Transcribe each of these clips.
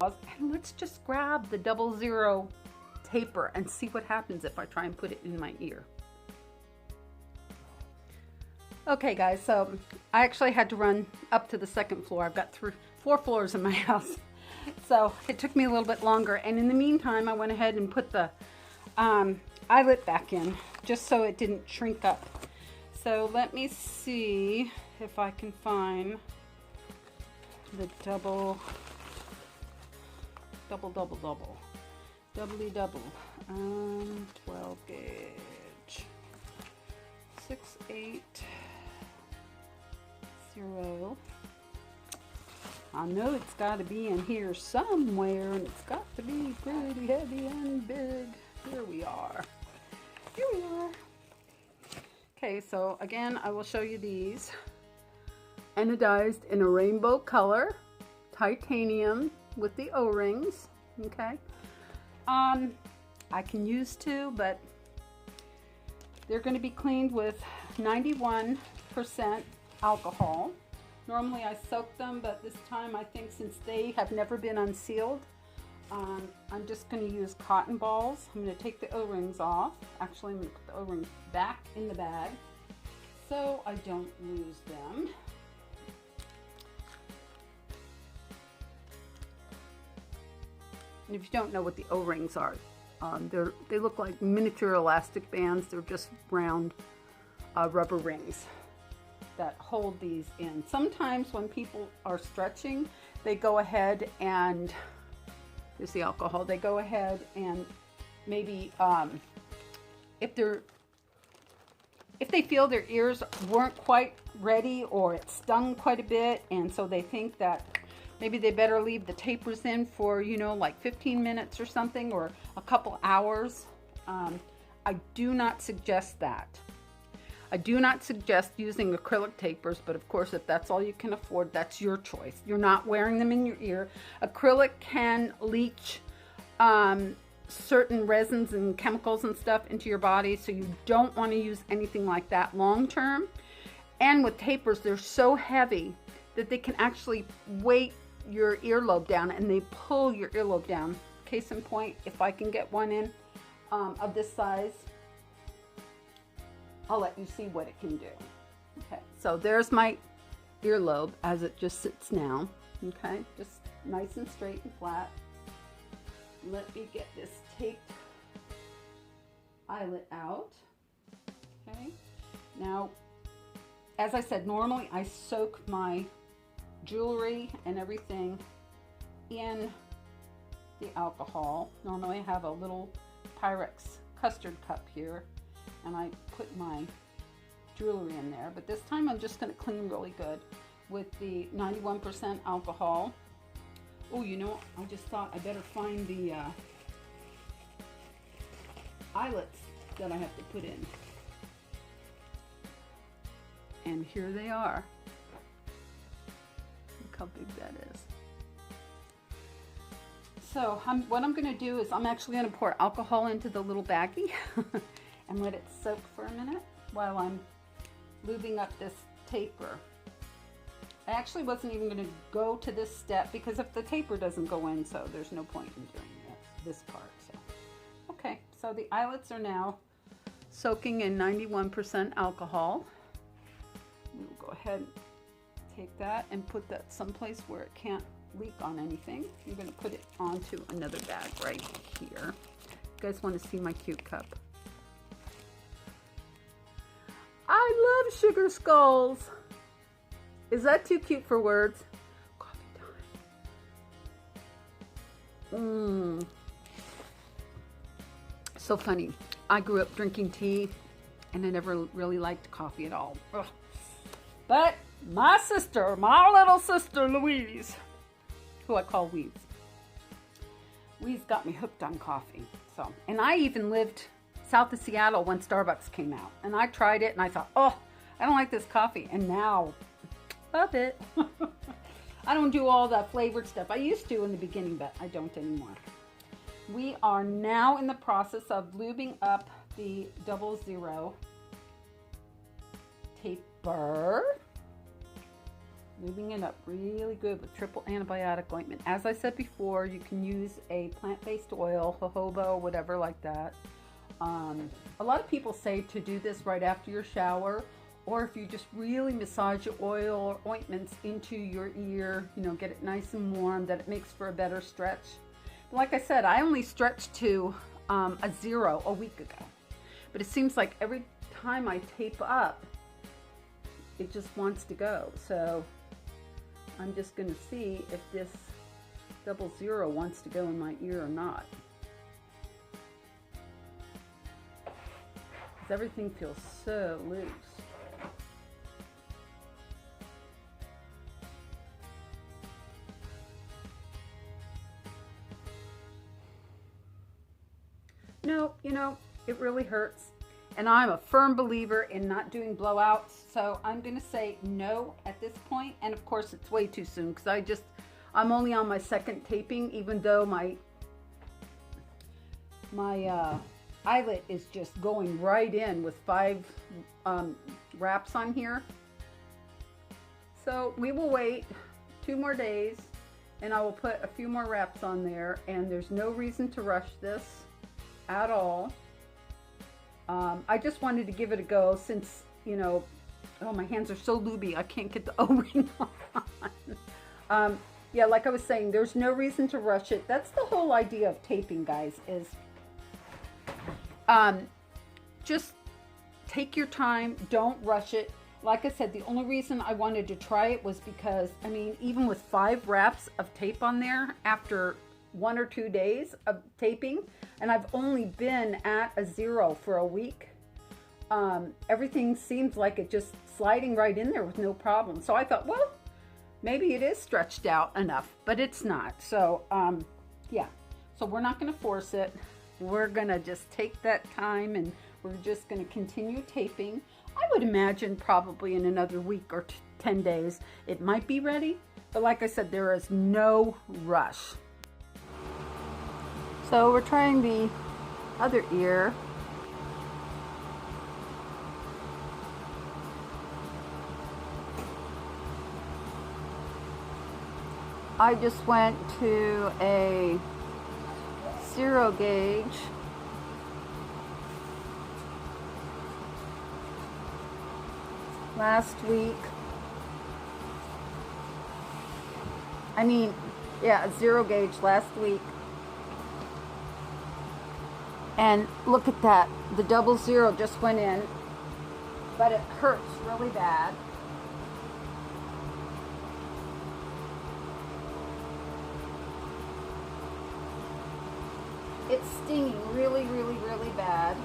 And let's just grab the 00 taper and see what happens if I try and put it in my ear. Okay guys, so I actually had to run up to the second floor. I've got 4 floors in my house. So it took me a little bit longer. And in the meantime, I went ahead and put the eyelet back in just so it didn't shrink up. So let me see if I can find the doubly double 12 gauge 680. I know it's got to be in here somewhere, and it's got to be pretty heavy and big. Here we are. Here we are. Okay, so again, I will show you these. Anodized in a rainbow color, titanium with the O-rings. Okay. I can use 2, but they're going to be cleaned with 91% alcohol. Normally I soak them, but this time I think since they have never been unsealed, I'm just going to use cotton balls. I'm going to take the O-rings off. Actually, I'm going to put the O-rings back in the bag so I don't lose them. And if you don't know what the O-rings are, they look like miniature elastic bands. They're just round rubber rings that hold these in. Sometimes when people are stretching, they go ahead and, here's the alcohol, they go ahead and maybe, if they feel their ears weren't quite ready or it stung quite a bit, and so they think that maybe they better leave the tapers in for, you know, like 15 minutes or something, or a couple hours. I do not suggest that. I do not suggest using acrylic tapers, but of course, if that's all you can afford, that's your choice. You're not wearing them in your ear. Acrylic can leach certain resins and chemicals and stuff into your body, so you don't want to use anything like that long term. And with tapers, they're so heavy that they can actually weight your earlobe down, and they pull your earlobe down. Case in point, if I can get one in of this size, I'll let you see what it can do. Okay, so there's my earlobe as it just sits now. Okay, just nice and straight and flat. Let me get this taped eyelet out. Okay, now, as I said, normally I soak my jewelry and everything in the alcohol. Normally I have a little Pyrex custard cup here, and I put my jewelry in there, but this time I'm just going to clean really good with the 91% alcohol. Oh, you know, I just thought I better find the eyelets that I have to put in. And here they are. Look how big that is. So what I'm going to do is I'm actually going to pour alcohol into the little baggie and let it soak for a minute while I'm lubing up this taper. I actually wasn't even going to go to this step because if the taper doesn't go in, so there's no point in doing this part. So, okay, so the eyelets are now soaking in 91% alcohol. We'll go ahead and take that and put that someplace where it can't leak on anything. You're going to put it onto another bag right here. You guys want to see my cute cup? I love sugar skulls. Is that too cute for words? Coffee time. So funny. I grew up drinking tea and I never really liked coffee at all. Ugh. But my sister, my little sister Louise, who I call Weeze, got me hooked on coffee. So, and I even lived south of Seattle when Starbucks came out, and I tried it and I thought, oh, I don't like this coffee, and now love it. I don't do all that flavored stuff. I used to in the beginning, but I don't anymore. We are now in the process of lubing up the 00 taper. Lubing it up really good with triple antibiotic ointment. As I said before, you can use a plant-based oil, jojoba, whatever like that. A lot of people say to do this right after your shower, or if you just really massage your oil or ointments into your ear, you know, get it nice and warm, that it makes for a better stretch. But like I said, I only stretched to a 0 a week ago. But it seems like every time I tape up, it just wants to go. So I'm just going to see if this 00 wants to go in my ear or not. Because everything feels so loose. No, you know, it really hurts. And I'm a firm believer in not doing blowouts. So I'm going to say no at this point. And of course, it's way too soon because I'm only on my second taping, even though my eyelet is just going right in with 5 wraps on here. So we will wait 2 more days and I will put a few more wraps on there. And there's no reason to rush this at all. I just wanted to give it a go since, you know, oh, my hands are so lubey, I can't get the O-ring on. Yeah, like I was saying, there's no reason to rush it. That's the whole idea of taping, guys, is just take your time, don't rush it. Like I said, the only reason I wanted to try it was because, I mean, even with 5 wraps of tape on there after 1 or 2 days of taping, and I've only been at a 0 for a week, everything seems like it just sliding right in there with no problem. So I thought, well, maybe it is stretched out enough, but it's not. So yeah, so we're not going to force it. We're going to just take that time and we're just going to continue taping. I would imagine probably in another week or 10 days it might be ready, but like I said, there is no rush. So we're trying the other ear. I just went to a 0 gauge. Last week. I mean, yeah, a 0 gauge last week. And look at that, the 00 just went in, but it hurts really bad. It's stinging really, really, really bad.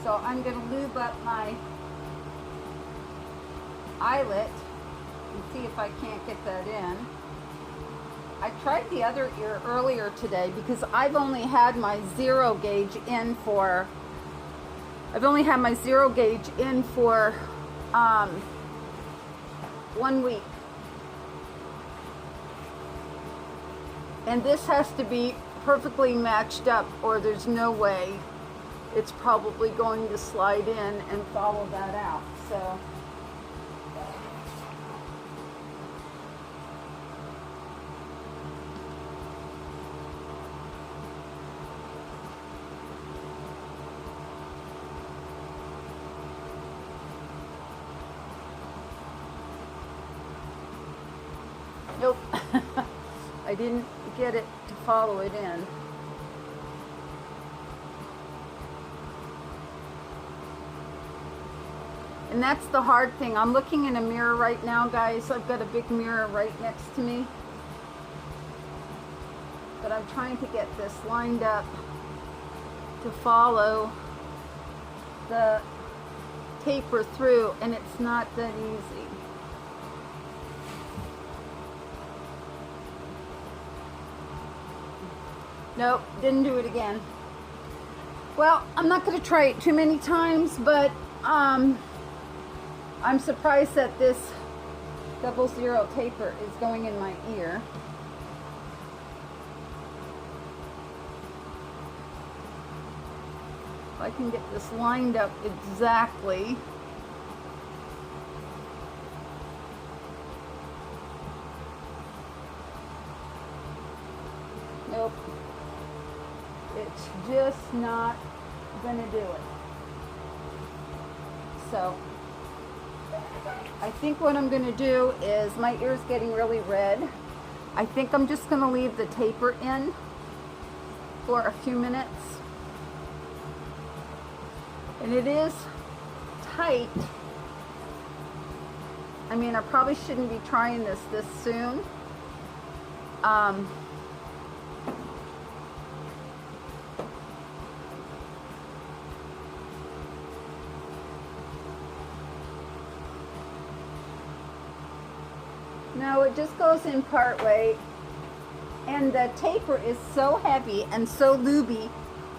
So I'm going to lube up my eyelet and see if I can't get that in. I tried the other ear earlier today because I've only had my 0 gauge in for 1 week. And this has to be perfectly matched up or there's no way it's probably going to slide in and follow that out. So nope. I didn't get it to follow it in. And that's the hard thing. I'm looking in a mirror right now, guys. I've got a big mirror right next to me. But I'm trying to get this lined up to follow the taper through, and it's not that easy. Nope, didn't do it again. Well, I'm not going to try it too many times, but I'm surprised that this 00 taper is going in my ear. If I can get this lined up exactly. just not gonna do it. So I think what I'm gonna do is, my ear's getting really red. I think I'm just gonna leave the taper in for a few minutes. And it is tight. I mean, I probably shouldn't be trying this soon. No, it just goes in part way. And the taper is so heavy and so lubey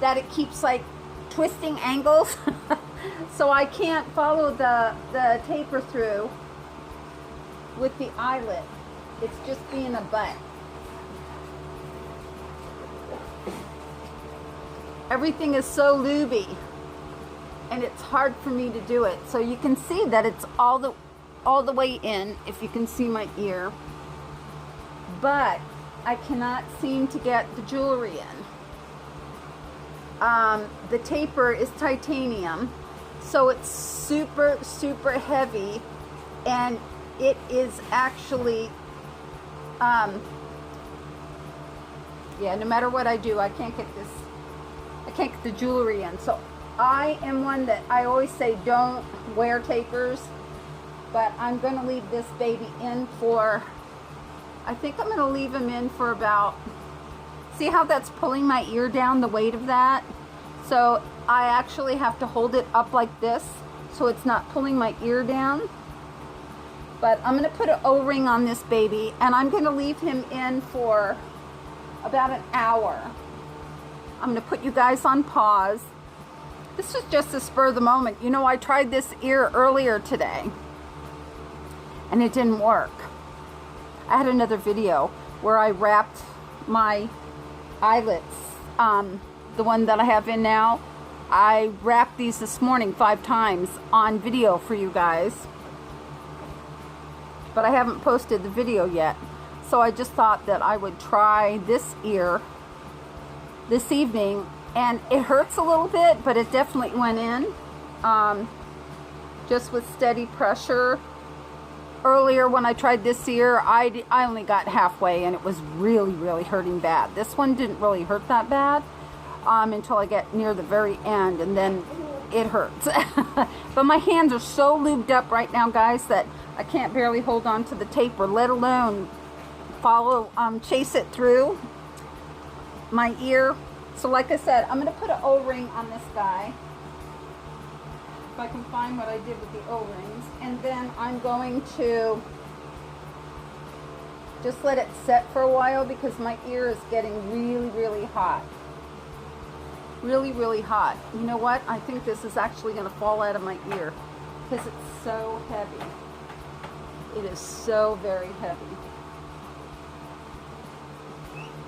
that it keeps like twisting angles. So I can't follow the taper through with the eyelet. It's just being a butt. Everything is so lubey and it's hard for me to do it. So you can see that it's all the way in, if you can see my ear. But I cannot seem to get the jewelry in. The taper is titanium, so it's super, super heavy, and it is actually, yeah, no matter what I do, I can't get the jewelry in. So I am one that I always say don't wear tapers, but I'm going to leave this baby in for, I think I'm going to leave him in for about, see how that's pulling my ear down, the weight of that? So I actually have to hold it up like this so it's not pulling my ear down. But I'm going to put an O-ring on this baby, and I'm going to leave him in for about an hour. I'm going to put you guys on pause. This was just a spur of the moment. You know, I tried this ear earlier today and it didn't work. I had another video where I wrapped my eyelets, the one that I have in now. I wrapped these this morning 5 times on video for you guys, but I haven't posted the video yet. So I just thought that I would try this ear this evening, and it hurts a little bit, but it definitely went in, just with steady pressure. Earlier when I tried this ear, I only got halfway and it was really, really hurting bad. This one didn't really hurt that bad until I get near the very end, and then it hurts. But my hands are so lubed up right now, guys, that I can't barely hold on to the taper, let alone chase it through my ear. So like I said, I'm going to put an O-ring on this guy, if I can find what I did with the O-rings, and then I'm going to just let it set for a while because my ear is getting really, really hot. Really, really hot. You know what? I think this is actually going to fall out of my ear because it's so heavy. It is so very heavy.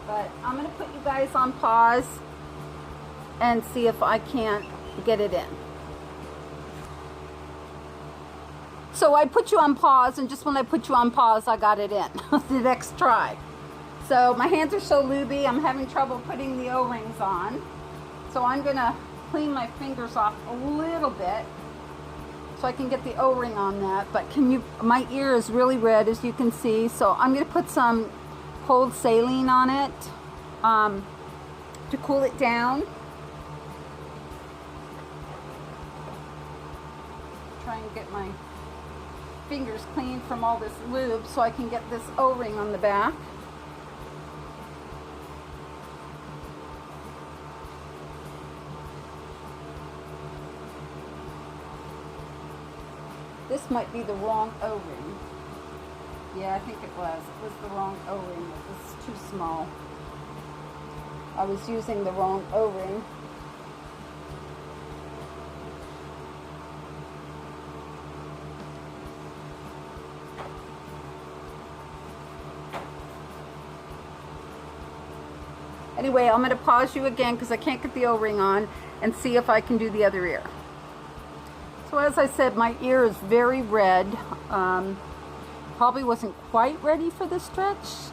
But I'm going to put you guys on pause and see if I can't get it in. So I put you on pause, and just when I put you on pause, I got it in the next try. So my hands are so lubey, I'm having trouble putting the O-rings on. So I'm going to clean my fingers off a little bit so I can get the O-ring on that. But my ear is really red, as you can see. So I'm going to put some cold saline on it to cool it down. Try and get my fingers clean from all this lube so I can get this O-ring on the back. This might be the wrong O-ring. Yeah, I think it was. It was the wrong O-ring. It was too small. I was using the wrong O-ring. Anyway, I'm going to pause you again because I can't get the O-ring on, and see if I can do the other ear. So as I said, my ear is very red. Probably wasn't quite ready for the stretch.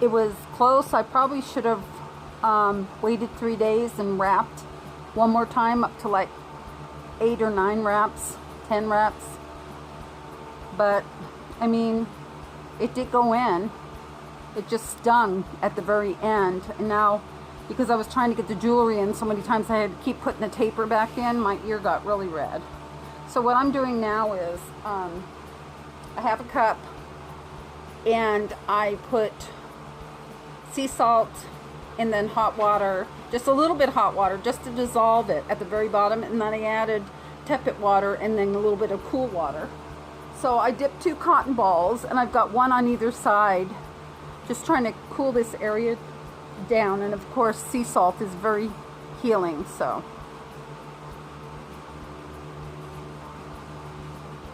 It was close. I probably should have Waited 3 days and wrapped one more time up to like 8 or 9 wraps, 10 wraps. But I mean, it did go in. It just stung at the very end. And now, because I was trying to get the jewelry in so many times, I had to keep putting the taper back in. My ear got really red. So what I'm doing now is, I have a cup and I put sea salt and then hot water, just a little bit of hot water, just to dissolve it at the very bottom. And then I added tepid water and then a little bit of cool water. So I dipped 2 cotton balls and I've got one on either side, just trying to cool this area down. And of course, sea salt is very healing, so.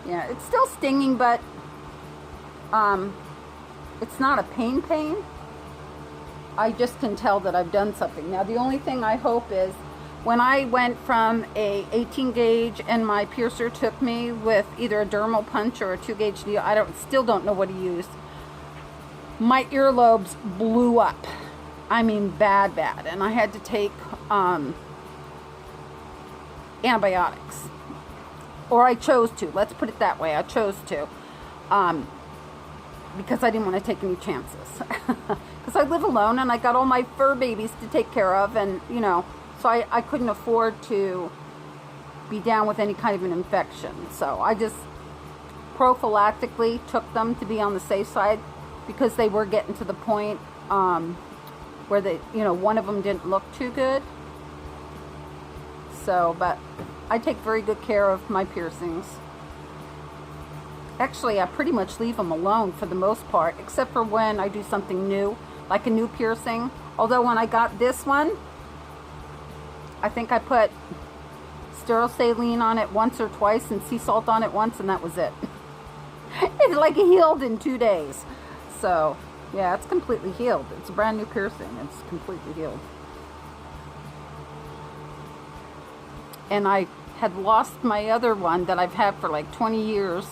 Yeah, it's still stinging, but it's not a pain. I just can tell that I've done something. Now, the only thing I hope is, when I went from a 18 gauge and my piercer took me with either a dermal punch or a 2 gauge needle, still don't know what he used. My earlobes blew up. I mean, bad. And I had to take antibiotics. Or I chose to. Let's put it that way. I chose to. Because I didn't want to take any chances. Because I live alone and I got all my fur babies to take care of. And, you know, so I couldn't afford to be down with any kind of an infection. So I just prophylactically took them to be on the safe side, because they were getting to the point where they, you know, one of them didn't look too good. So, but I take very good care of my piercings. Actually, I pretty much leave them alone for the most part, except for when I do something new, like a new piercing. Although when I got this one, I think I put sterile saline on it once or twice and sea salt on it once, and that was it. It like healed in 2 days. So, yeah, it's completely healed. It's a brand new piercing. It's completely healed. And I had lost my other one that I've had for like 20 years.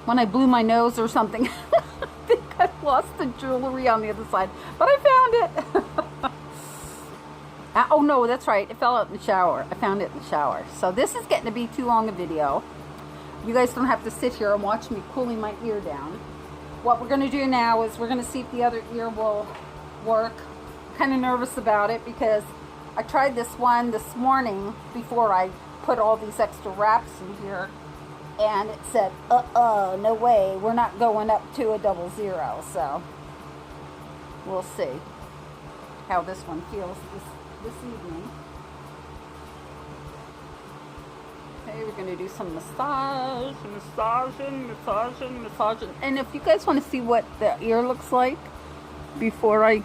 When I blew my nose or something, I think I lost the jewelry on the other side. But I found it. Oh no, that's right. It fell out in the shower. I found it in the shower. So this is getting to be too long a video. You guys don't have to sit here and watch me cooling my ear down. What we're going to do now is we're going to see if the other ear will work. I'm kind of nervous about it because I tried this one this morning before I put all these extra wraps in here. And it said, no way, we're not going up to a 00. So we'll see how this one feels this evening. Okay, we're going to do some massaging. And if you guys want to see what the ear looks like before I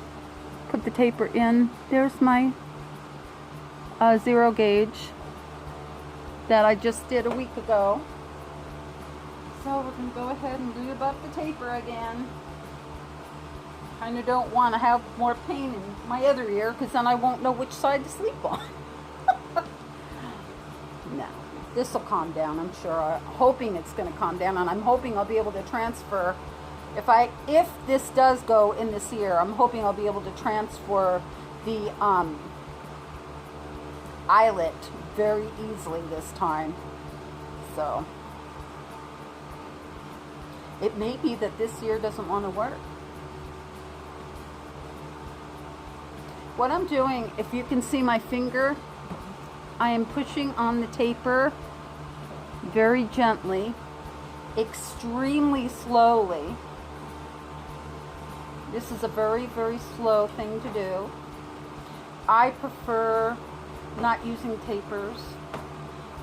put the taper in, there's my 0 gauge that I just did a week ago. So we're going to go ahead and lube up the taper again. Kind of don't want to have more pain in my other ear, because then I won't know which side to sleep on. No, this will calm down, I'm sure. I'm hoping it's going to calm down, and I'm hoping I'll be able to transfer. If this does go in this ear, I'm hoping I'll be able to transfer the eyelet very easily this time. So it may be that this ear doesn't want to work. What I'm doing, if you can see my finger, I am pushing on the taper very gently, extremely slowly. This is a very, very slow thing to do. I prefer not using tapers.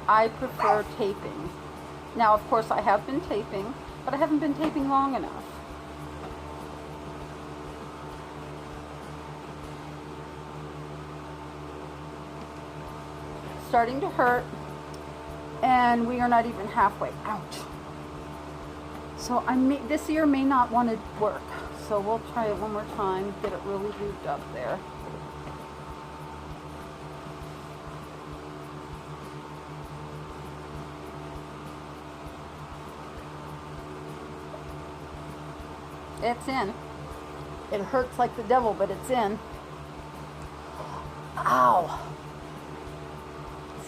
I prefer taping. Now, of course, I have been taping, but I haven't been taping long enough. Starting to hurt, and we are not even halfway. Ouch. So this ear may not want to work. So we'll try it one more time, get it really lubed up there. It's in. It hurts like the devil, but it's in. Ow!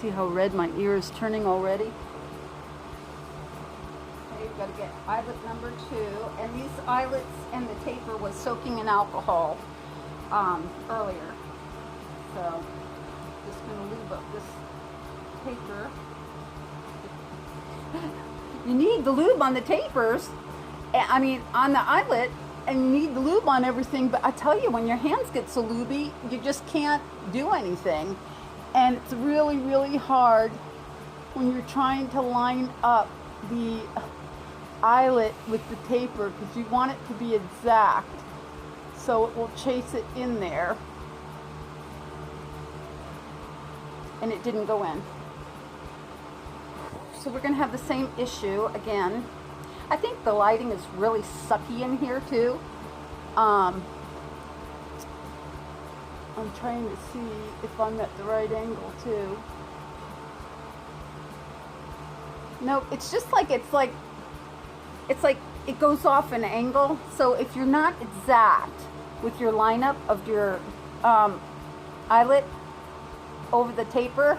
See how red my ear is turning already? Okay, we've got to get eyelet number 2. And these eyelets and the taper was soaking in alcohol earlier. So, just going to lube up this taper. You need the lube on the tapers, I mean on the eyelet, and you need the lube on everything, but I tell you, when your hands get so lubey, you just can't do anything. And it's really, really hard when you're trying to line up the eyelet with the taper, because you want it to be exact so it will chase it in there. And it didn't go in. So we're going to have the same issue again. I think the lighting is really sucky in here too. I'm trying to see if I'm at the right angle too. No, it's just like it goes off an angle. So if you're not exact with your lineup of your eyelet over the taper,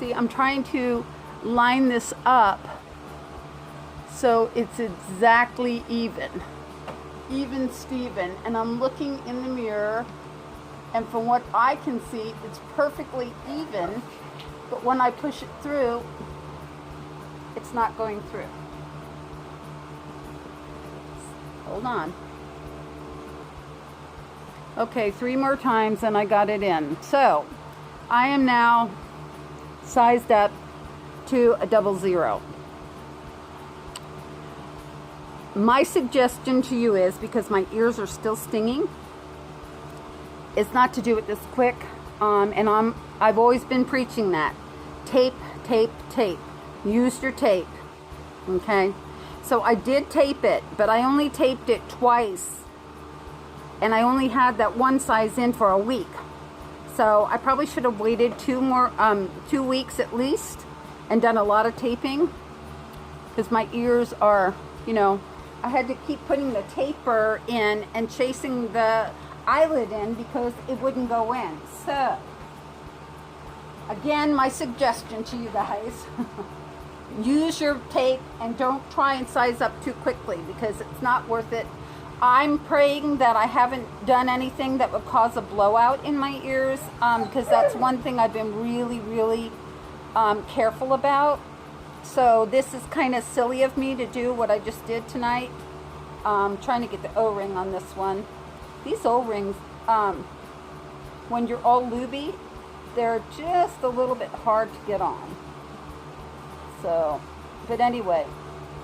see, I'm trying to line this up so it's exactly even Steven, and I'm looking in the mirror, and from what I can see, it's perfectly even, but when I push it through, it's not going through. Hold on. Okay, 3 more times and I got it in. So, I am now sized up to a 00. My suggestion to you is, because my ears are still stinging, is not to do it this quick. And I've always been preaching that. Tape, tape, tape. Use your tape. Okay? So I did tape it, but I only taped it twice. And I only had that one size in for a week. So I probably should have waited 2 weeks at least and done a lot of taping, because my ears are, I had to keep putting the taper in and chasing the eyelid in because it wouldn't go in. So, again, my suggestion to you guys, use your tape and don't try and size up too quickly, because it's not worth it. I'm praying that I haven't done anything that would cause a blowout in my ears, because that's one thing I've been really, really careful about. So this is kind of silly of me to do what I just did tonight. Trying to get the O-ring on this one. These O-rings, when you're all lubey, they're just a little bit hard to get on. So, but anyway,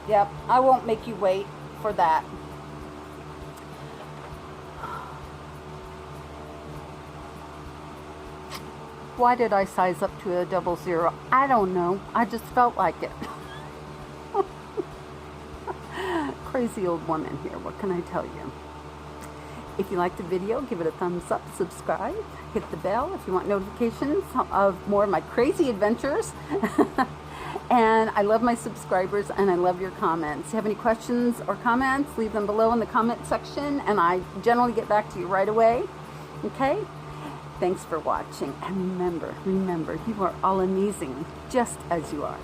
yep, I won't make you wait for that. Why did I size up to a 00? I don't know. I just felt like it. Crazy old woman here. What can I tell you? If you liked the video, give it a thumbs up, subscribe, hit the bell if you want notifications of more of my crazy adventures. And I love my subscribers and I love your comments. If you have any questions or comments, leave them below in the comment section, and I generally get back to you right away. Okay? Thanks for watching, and remember, you are all amazing just as you are.